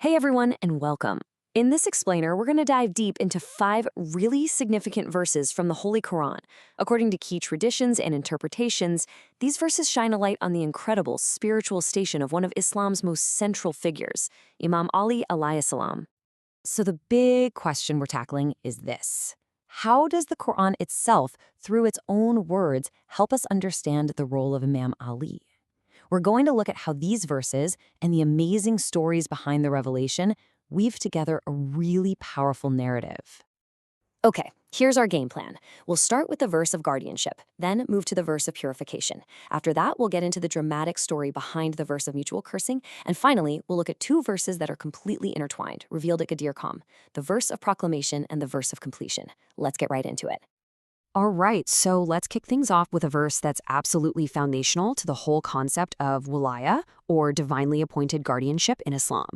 Hey everyone, and welcome. In this explainer, we're going to dive deep into 5 really significant verses from the Holy Quran. According to key traditions and interpretations, these verses shine a light on the incredible spiritual station of one of Islam's most central figures, Imam Ali alayhi salam. So the big question we're tackling is this: how does the Quran itself, through its own words, help us understand the role of Imam Ali? We're going to look at how these verses and the amazing stories behind the revelation weave together a really powerful narrative. Okay, here's our game plan. We'll start with the verse of guardianship, then move to the verse of purification. After that, we'll get into the dramatic story behind the verse of mutual cursing, and finally, we'll look at 2 verses that are completely intertwined, revealed at Ghadir Khumm, the verse of proclamation and the verse of completion. Let's get right into it. All right, so let's kick things off with a verse that's absolutely foundational to the whole concept of Wilayah, or divinely appointed guardianship in Islam.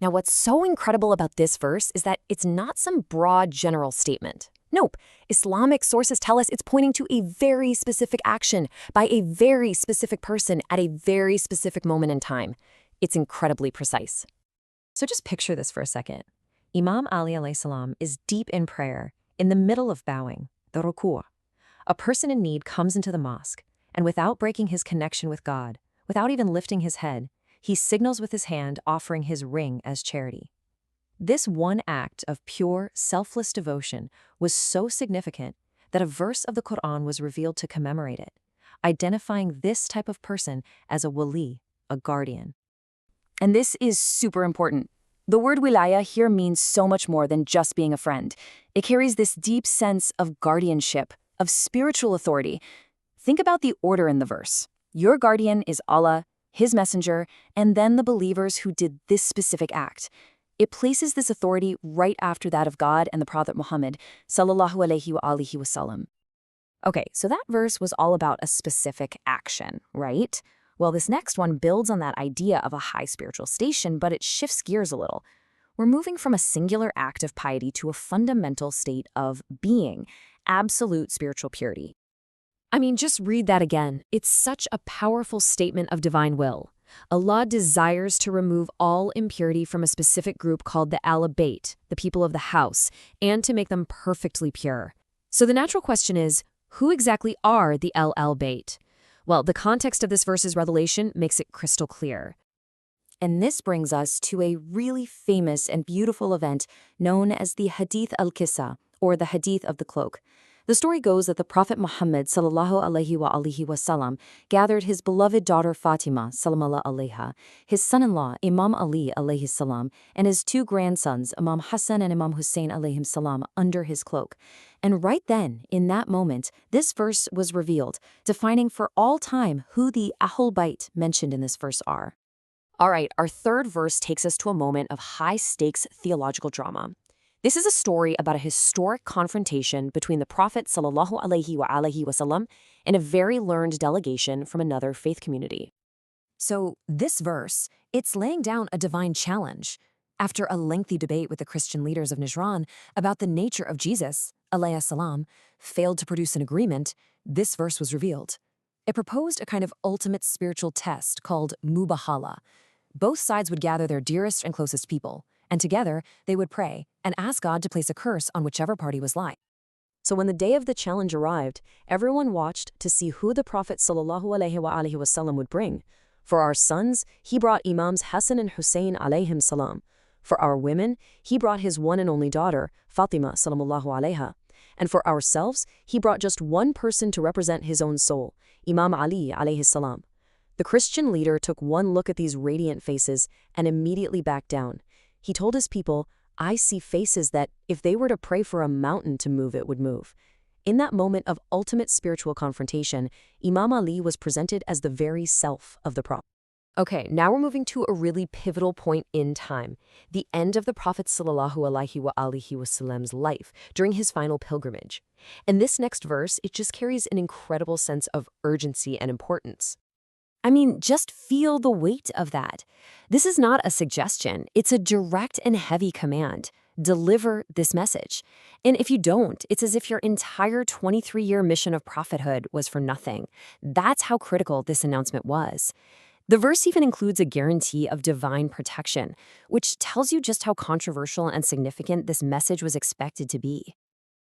Now, what's so incredible about this verse is that it's not some broad general statement. Nope, Islamic sources tell us it's pointing to a very specific action by a very specific person at a very specific moment in time. It's incredibly precise. So just picture this for a second. Imam Ali alayhi salam is deep in prayer, in the middle of bowing, the ruku'. A person in need comes into the mosque, and without breaking his connection with God, without even lifting his head, he signals with his hand, offering his ring as charity. This one act of pure, selfless devotion was so significant that a verse of the Quran was revealed to commemorate it, identifying this type of person as a wali, a guardian. And this is super important. The word wilayah here means so much more than just being a friend. It carries this deep sense of guardianship, of spiritual authority. Think about the order in the verse. Your guardian is Allah, His messenger, and then the believers who did this specific act. It places this authority right after that of God and the Prophet Muhammad, ﷺ. Okay, so that verse was all about a specific action, right? Well, this next one builds on that idea of a high spiritual station, but it shifts gears a little. We're moving from a singular act of piety to a fundamental state of being, absolute spiritual purity. I mean, just read that again. It's such a powerful statement of divine will. Allah desires to remove all impurity from a specific group called the al-Bayt, the people of the house, and to make them perfectly pure. So the natural question is, who exactly are the al-Bayt? Well, the context of this verse's revelation makes it crystal clear. And this brings us to a really famous and beautiful event known as the Hadith al-Qissa, or the Hadith of the Cloak. The story goes that the Prophet Muhammad ﷺ gathered his beloved daughter Fatima salamallahu alayha, his son-in-law Imam Ali alayhi salam, and his 2 grandsons Imam Hassan and Imam Hussein alayhim salam under his cloak. And right then, in that moment, this verse was revealed, defining for all time who the Ahlul Bayt mentioned in this verse are. All right, our third verse takes us to a moment of high-stakes theological drama. This is a story about a historic confrontation between the Prophet ﷺ and a very learned delegation from another faith community. So this verse, it's laying down a divine challenge. After a lengthy debate with the Christian leaders of Najran about the nature of Jesus, alayhi salam, failed to produce an agreement, this verse was revealed. It proposed a kind of ultimate spiritual test called 𝗍𝗶alah. Both sides would gather their dearest and closest people, and together they would pray and ask God to place a curse on whichever party was lying. So when the day of the challenge arrived, everyone watched to see who the Prophet ﷺ would bring. For our sons, he brought Imams Hassan and Hussein alayhim salam. For our women, he brought his one and only daughter, Fatima sallallahu alayha. And for ourselves, he brought just one person to represent his own soul, Imam Ali alayhi salam. The Christian leader took one look at these radiant faces and immediately backed down. He told his people, I see faces that, if they were to pray for a mountain to move, it would move. In that moment of ultimate spiritual confrontation, Imam Ali was presented as the very self of the Prophet. Okay, now we're moving to a really pivotal point in time, the end of the Prophet ﷺ's life during his final pilgrimage. And this next verse, it just carries an incredible sense of urgency and importance. I mean, just feel the weight of that. This is not a suggestion. It's a direct and heavy command. Deliver this message. And if you don't, it's as if your entire 23-year mission of prophethood was for nothing. That's how critical this announcement was. The verse even includes a guarantee of divine protection, which tells you just how controversial and significant this message was expected to be.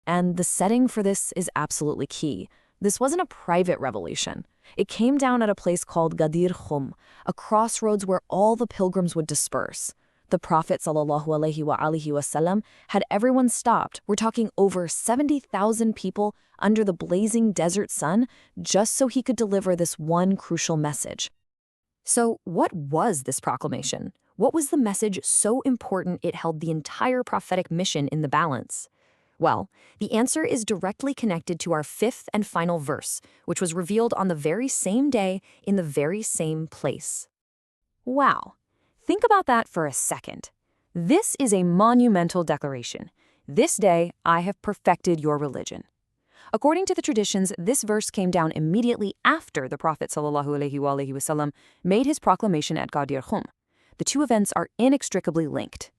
And the setting for this is absolutely key. This wasn't a private revelation. It came down at a place called Ghadir Khumm, a crossroads where all the pilgrims would disperse. The Prophet ﷺ had everyone stopped. We're talking over 70,000 people under the blazing desert sun, just so he could deliver this one crucial message. So what was this proclamation? What was the message so important it held the entire prophetic mission in the balance? Well, the answer is directly connected to our fifth and final verse, which was revealed on the very same day in the very same place. Wow. Think about that for a second. This is a monumental declaration. This day I have perfected your religion. According to the traditions, this verse came down immediately after the Prophet ﷺ made his proclamation at Ghadir Khumm. The two events are inextricably linked.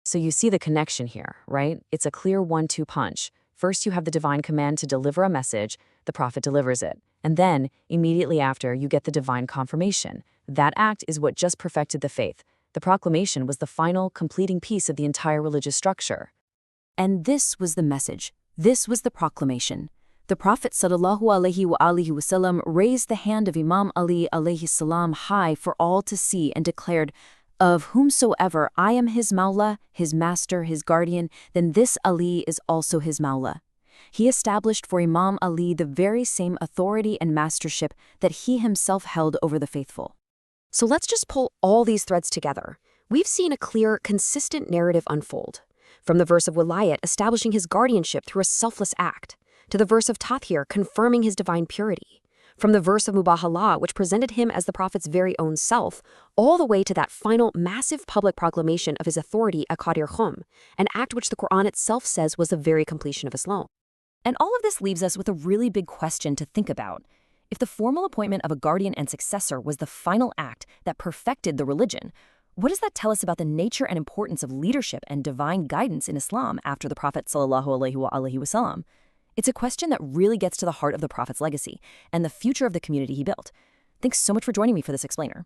So you see the connection here, right? It's a clear 1-2 punch. First, you have the divine command to deliver a message. The Prophet delivers it. And then, immediately after, you get the divine confirmation. That act is what just perfected the faith. The proclamation was the final, completing piece of the entire religious structure. And this was the message. This was the proclamation. The Prophet ﷺ raised the hand of Imam Ali alayhi salam high for all to see and declared, "Of whomsoever I am his Mawla, his master, his guardian, then this Ali is also his Mawla." He established for Imam Ali the very same authority and mastership that he himself held over the faithful. So let's just pull all these threads together. We've seen a clear, consistent narrative unfold. From the verse of Wilayah establishing his guardianship through a selfless act, to the verse of Tathir confirming his divine purity, from the verse of al-Mubahalah, which presented him as the Prophet's very own self, all the way to that final massive public proclamation of his authority at Ghadir Khumm, an act which the Quran itself says was the very completion of Islam. And all of this leaves us with a really big question to think about. If the formal appointment of a guardian and successor was the final act that perfected the religion, what does that tell us about the nature and importance of leadership and divine guidance in Islam after the Prophet ﷺ? It's a question that really gets to the heart of the Prophet's legacy and the future of the community he built. Thanks so much for joining me for this explainer.